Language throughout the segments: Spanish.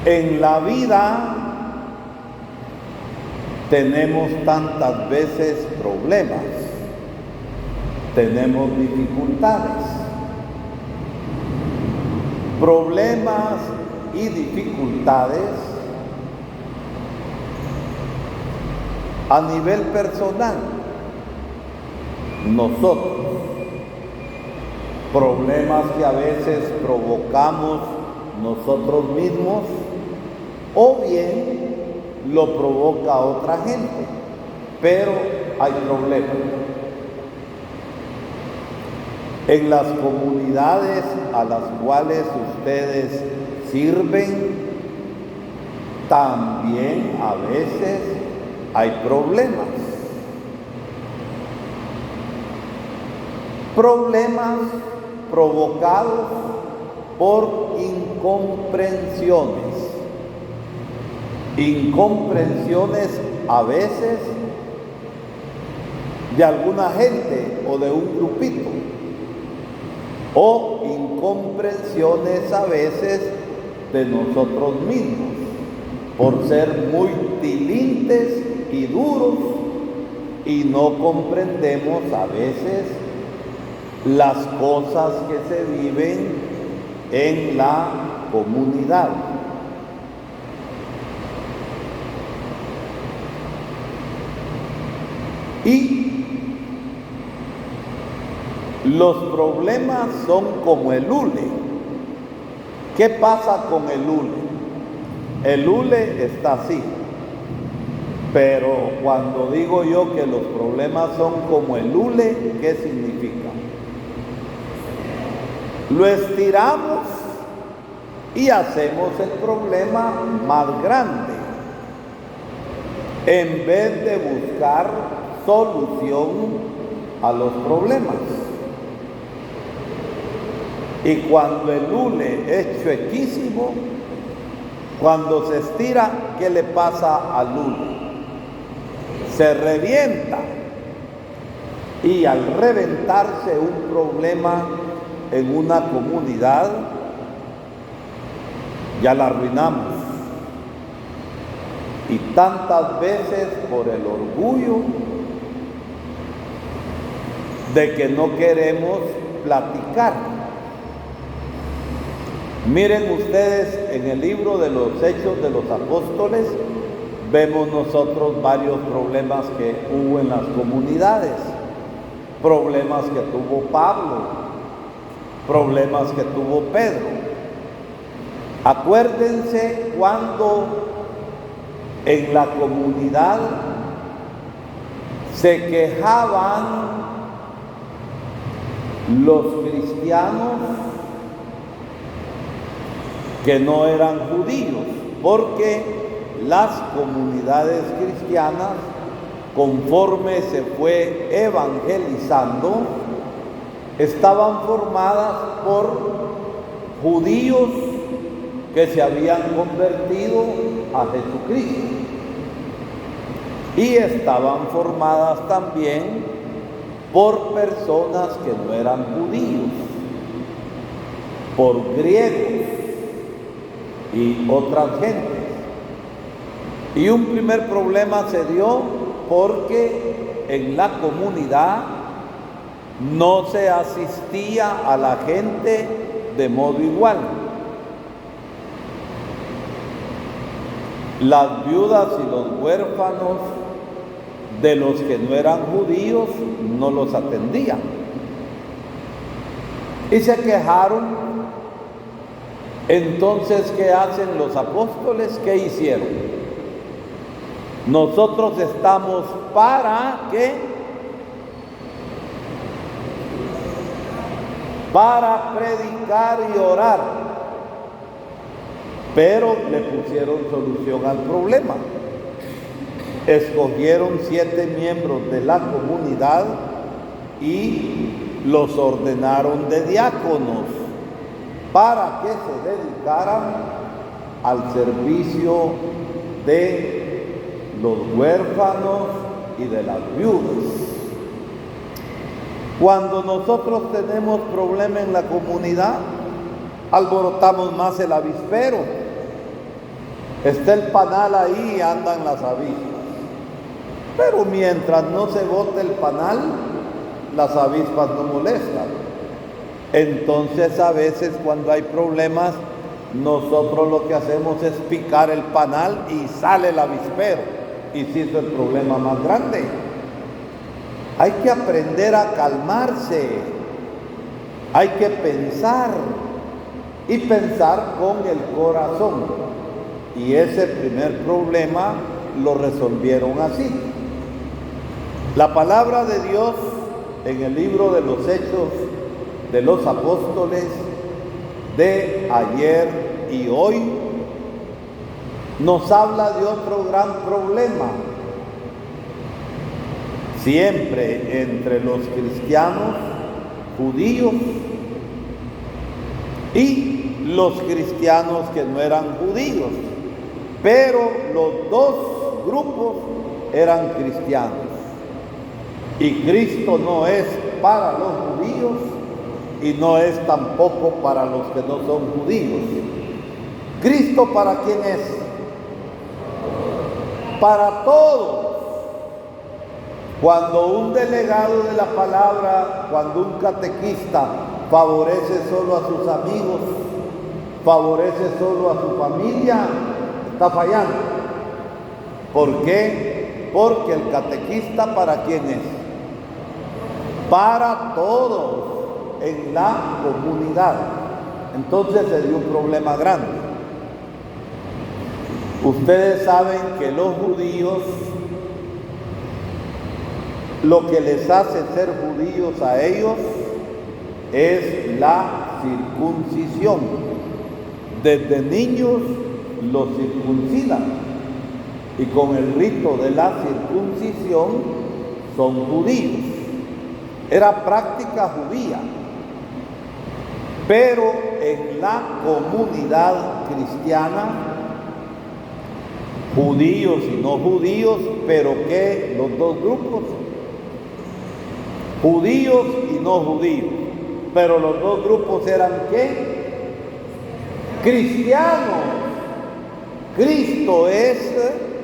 En la vida tenemos tantas veces problemas, tenemos dificultades. Problemas y dificultades a nivel personal. Nosotros, problemas que a veces provocamos nosotros mismos o bien lo provoca otra gente, pero hay problemas. En las comunidades a las cuales ustedes sirven, también a veces hay problemas. Problemas provocados por incomprensiones. Incomprensiones a veces de alguna gente o de un grupito, o incomprensiones a veces de nosotros mismos, por ser muy tilintes y duros y no comprendemos a veces las cosas que se viven en la comunidad. Y los problemas son como el hule. ¿Qué pasa con el hule? El hule está así. Pero cuando digo yo que los problemas son como el hule, ¿qué significa? Lo estiramos y hacemos el problema más grande, en vez de buscar solución a los problemas. Y cuando el hule es chuequísimo, cuando se estira, ¿qué le pasa al hule? Se revienta. Y al reventarse un problema en una comunidad, ya la arruinamos. Y tantas veces por el orgullo de que no queremos platicar. Miren ustedes, en el libro de los Hechos de los Apóstoles, vemos nosotros varios problemas que hubo en las comunidades. Problemas que tuvo Pablo, problemas que tuvo Pedro. Acuérdense cuando en la comunidad se quejaban los cristianos que no eran judíos, porque las comunidades cristianas, conforme se fue evangelizando, estaban formadas por judíos que se habían convertido a Jesucristo, y estaban formadas también por personas que no eran judíos, por griegos y otras gentes. Y un primer problema se dio porque en la comunidad no se asistía a la gente de modo igual. Las viudas y los huérfanos de los que no eran judíos no los atendían. Y se quejaron. Entonces, ¿qué hacen los apóstoles? ¿Qué hicieron? Nosotros estamos para ¿qué? Para predicar y orar. Pero le pusieron solución al problema. Escogieron 7 miembros de la comunidad y los ordenaron de diáconos para que se dedicaran al servicio de los huérfanos y de las viudas. Cuando nosotros tenemos problema en la comunidad, alborotamos más el avispero. Está el panal ahí y andan las avispas. Pero mientras no se bote el panal, las avispas no molestan. Entonces a veces cuando hay problemas, nosotros lo que hacemos es picar el panal y sale el avispero. Y se hizo el problema más grande. Hay que aprender a calmarse. Hay que pensar. Y pensar con el corazón. Y ese primer problema lo resolvieron así. La palabra de Dios en el libro de los Hechos de los Apóstoles de ayer y hoy nos habla de otro gran problema. Siempre entre los cristianos judíos y los cristianos que no eran judíos, pero los dos grupos eran cristianos. Y Cristo no es para los judíos y no es tampoco para los que no son judíos. ¿Cristo para quién es? Para todos. Cuando un delegado de la palabra, cuando un catequista favorece solo a sus amigos, favorece solo a su familia, está fallando. ¿Por qué? Porque el catequista ¿para quién es? Para todos en la comunidad. Entonces se dio un problema grande. Ustedes saben que los judíos, lo que les hace ser judíos a ellos es la circuncisión. Desde niños los circuncidan y con el rito de la circuncisión son judíos. Era práctica judía, pero en la comunidad cristiana, judíos y no judíos, pero ¿qué? Los dos grupos, judíos y no judíos, pero los dos grupos eran ¿qué? Cristianos. Cristo es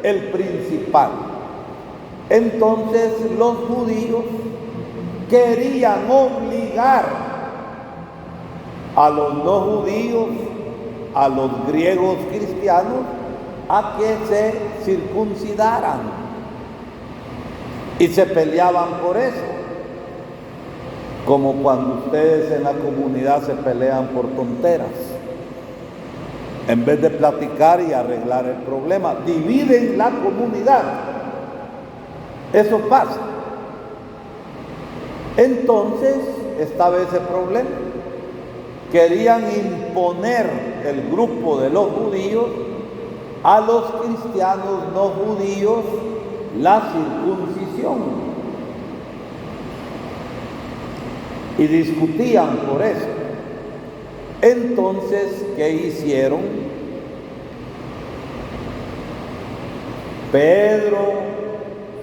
el principal. Entonces los judíos querían obligar a los no judíos, a los griegos cristianos, a que se circuncidaran. Y se peleaban por eso. Como cuando ustedes en la comunidad se pelean por tonteras. En vez de platicar y arreglar el problema, dividen la comunidad. Eso pasa. Entonces estaba ese problema. Querían imponer el grupo de los judíos a los cristianos no judíos la circuncisión. Y discutían por eso. Entonces, ¿qué hicieron? Pedro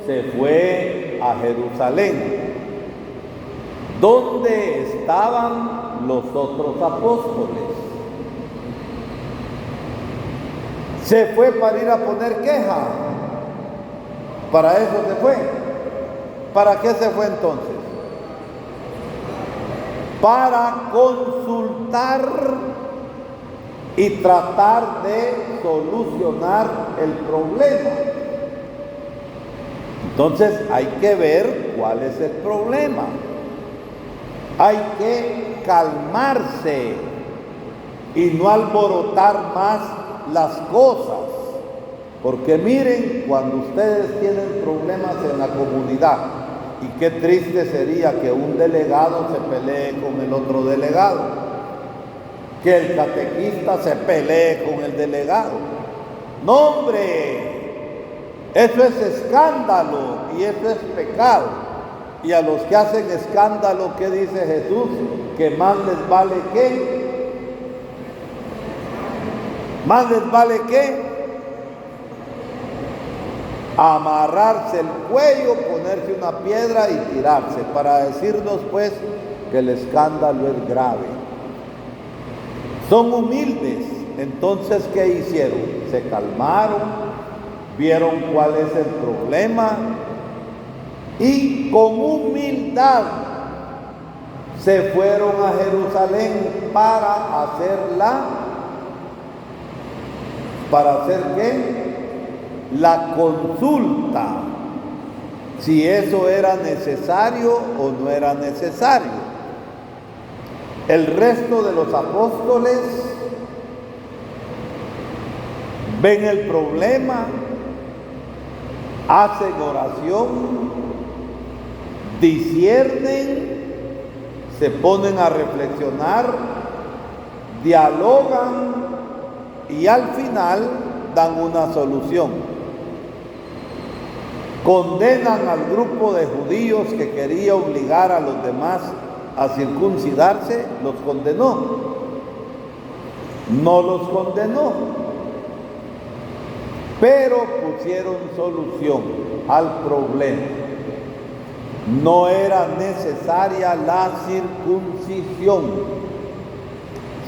se fue a Jerusalén, donde estaban los otros apóstoles. Se fue para ir a poner queja. Para eso se fue. ¿Para qué se fue entonces? Para consultar y tratar de solucionar el problema. Entonces hay que ver cuál es el problema. Hay que calmarse y no alborotar más las cosas. Porque miren, cuando ustedes tienen problemas en la comunidad, y qué triste sería que un delegado se pelee con el otro delegado, que el catequista se pelee con el delegado. No, hombre, eso es escándalo y eso es pecado. Y a los que hacen escándalo, ¿qué dice Jesús? Que más les vale ¿qué? Más les vale ¿qué? Amarrarse el cuello, ponerse una piedra y tirarse, para decirnos pues que el escándalo es grave. Son humildes, Entonces, ¿qué hicieron? Se calmaron, vieron cuál es el problema y con humildad se fueron a Jerusalén para hacer ¿qué? La consulta, si eso era necesario o no era necesario. El resto de los apóstoles ven el problema, hacen oración, disciernen, se ponen a reflexionar, dialogan y al final dan una solución. Condenan al grupo de judíos que quería obligar a los demás a circuncidarse, los condenó. No los condenó, pero pusieron solución al problema. No era necesaria la circuncisión.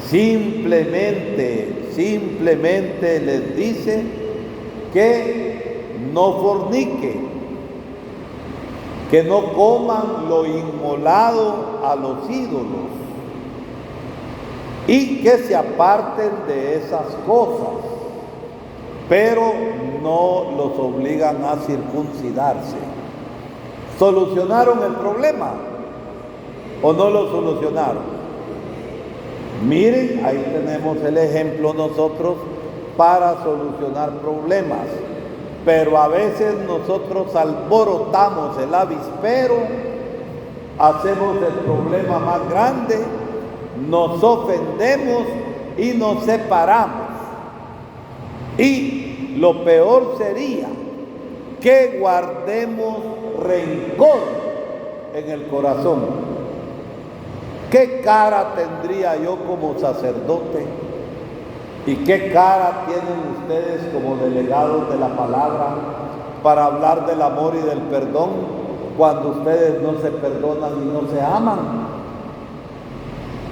Simplemente les dice que no forniquen, que no coman lo inmolado a los ídolos y que se aparten de esas cosas, pero no los obligan a circuncidarse. ¿Solucionaron el problema o no lo solucionaron? Miren, ahí tenemos el ejemplo nosotros para solucionar problemas. Pero a veces nosotros alborotamos el avispero, hacemos el problema más grande, nos ofendemos y nos separamos. Y lo peor sería que guardemos rencor en el corazón. ¿Qué cara tendría yo como sacerdote? ¿Y qué cara tienen ustedes como delegados de la palabra para hablar del amor y del perdón cuando ustedes no se perdonan y no se aman?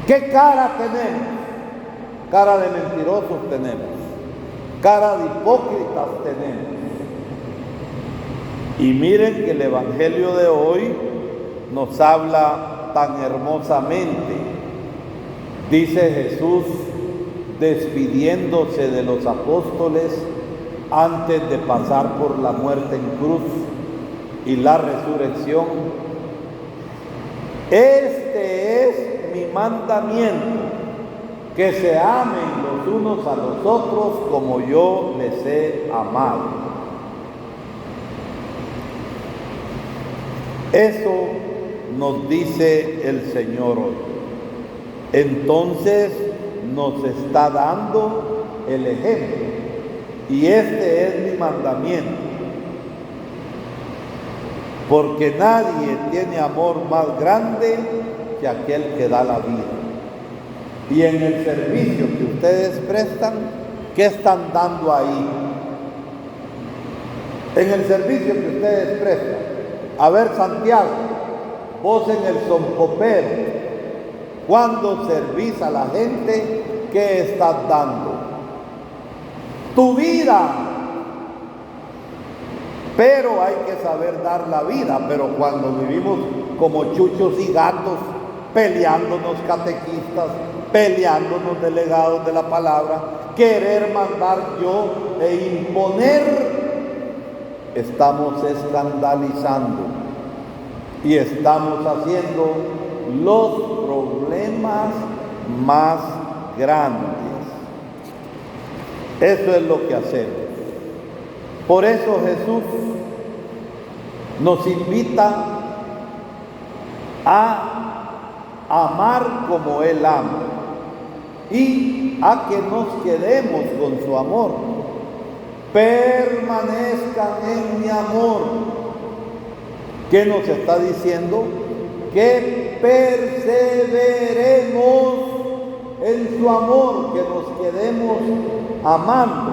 ¿Qué cara tenemos? Cara de mentirosos tenemos, cara de hipócritas tenemos. Y miren que el Evangelio de hoy nos habla tan hermosamente. Dice Jesús, despidiéndose de los apóstoles antes de pasar por la muerte en cruz y la resurrección: este es mi mandamiento, que se amen los unos a los otros como yo les he amado. Eso nos dice el Señor hoy. Entonces nos está dando el ejemplo, y este es mi mandamiento, porque nadie tiene amor más grande que aquel que da la vida. Y en el servicio que ustedes prestan, ¿qué están dando ahí? En el servicio que ustedes prestan, a ver, Santiago, vos en el soncopero, cuando servís a la gente, ¿qué estás dando? Tu vida. Pero hay que saber dar la vida. Pero cuando vivimos como chuchos y gatos, peleándonos catequistas, peleándonos delegados de la palabra, querer mandar yo e imponer, estamos escandalizando y estamos haciendo los problemas más grandes. Eso es lo que hacemos. Por eso Jesús nos invita a amar como Él ama y a que nos quedemos con su amor. Permanezcan en mi amor. ¿Qué nos está diciendo? Que perseveremos en su amor, que nos quedemos amando.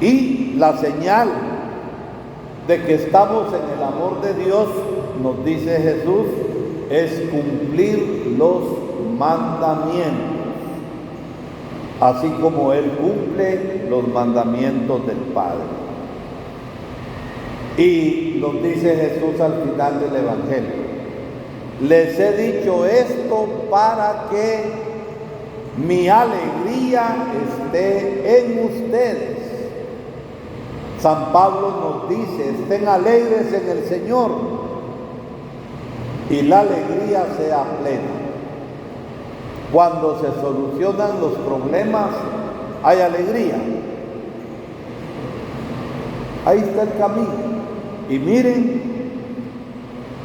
Y la señal de que estamos en el amor de Dios, nos dice Jesús, es cumplir los mandamientos. así como Él cumple los mandamientos del Padre. Y nos dice Jesús al final del Evangelio: les he dicho esto para que mi alegría esté en ustedes. San Pablo nos dice: estén alegres en el Señor, y la alegría sea plena. Cuando se solucionan los problemas, hay alegría. Ahí está el camino. Y miren,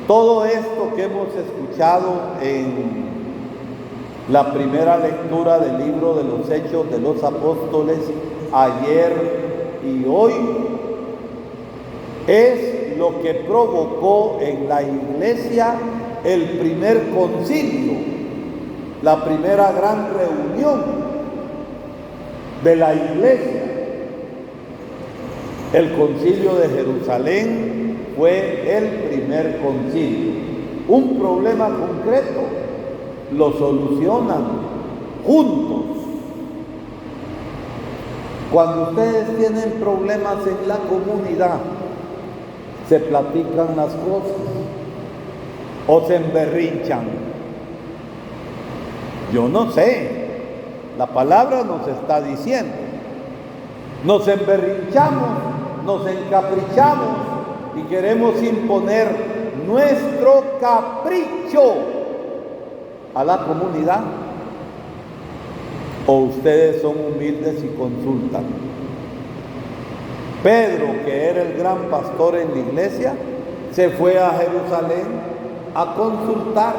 todo esto que hemos escuchado en la primera lectura del libro de los Hechos de los Apóstoles, ayer y hoy, es lo que provocó en la iglesia el primer concilio, la primera gran reunión de la iglesia. El concilio de Jerusalén fue el primer concilio. Un problema concreto lo solucionan juntos. Cuando ustedes tienen problemas en la comunidad, se platican las cosas o se emberrinchan. Yo no sé, la palabra nos está diciendo: nos emberrinchamos, nos encaprichamos y queremos imponer nuestro capricho a la comunidad. ¿O ustedes son humildes y consultan? Pedro, que era el gran pastor en la iglesia, se fue a Jerusalén a consultar,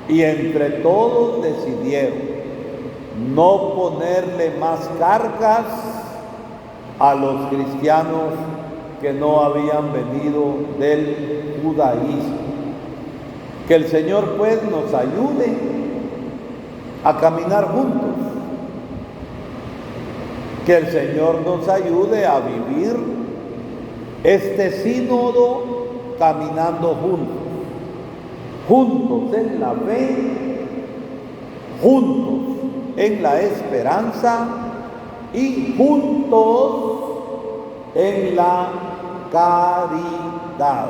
y entre todos decidieron no ponerle más cargas a los cristianos que no habían venido del judaísmo. Que el Señor pues nos ayude a caminar juntos. Que el Señor nos ayude a vivir este sínodo caminando juntos. Juntos en la fe, juntos en la esperanza y juntos en la caridad.